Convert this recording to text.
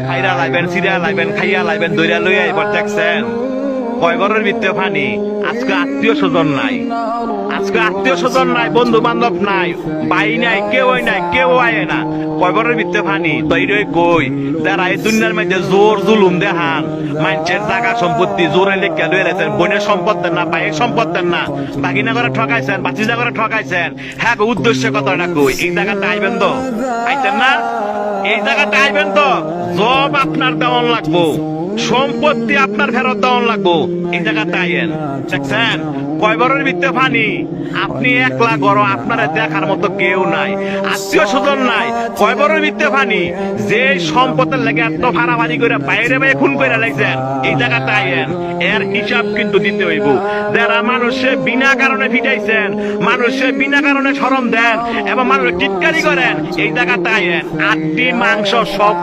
খাইরা লাইবেন সিরা লাইবেন খাইয়া লাইবেন দইরা লইয়া এবার দেখছেন কয় ঘরের ভিতরে পানি। আজকে আত্মীয় স্বজন নাই, আজকে আত্মীয় স্বজন নাই, বন্ধু বান্ধব নাই, ভাই নাই, কেউ আয় না, কয় ঘরের ভিতরে পানি। তৈরি কই যারা এই দুনিয়ার মধ্যে জোর জুলুম দেখান, মানুষের জায়গা সম্পত্তি জোরে লেখা লয়ে রেছেন, বোনের সম্পদ দেন না, ভাইয়ের সম্পদ দেন না, বাগিনা করে ঠকাইছেন, বাচিজা করে ঠকাইছেন, হ্যাঁ উদ্দেশ্য কথাটা কই এই জায়গাটা আইবেন তো, আইতেন না? এই জায়গাটা আইবেন তো, জব আপনার দেওয়ান লাগবো, সম্পত্তি আপনার ফেরত দেওয়ান লাগবো, এই জায়গাটা আইয়েন। দেখছেন কয় বড়ের ভিতরে পানি, আপনি একলা গড়, আপনারা দেখার মতো কেউ নাই, আত্মীয় স্বজন নাই, কয় বড়ের ভিতরে পানি। যে সম্পদের লেগে এত ভাড়াভাড়ি করে বাইরে বাইরে খুন করে লাগছেন, এই জায়গাটা আইয়েন, এর হিসাব কিন্তু দিতে হইব। যারা মানুষে বিনা কারণে ফিটাইছেন, মানুষে বিনা কারণে শরম দেন এবং মানুষ টিটকারি করেন, এই জায়গাটা আইয়েন, আটটি মাংস সব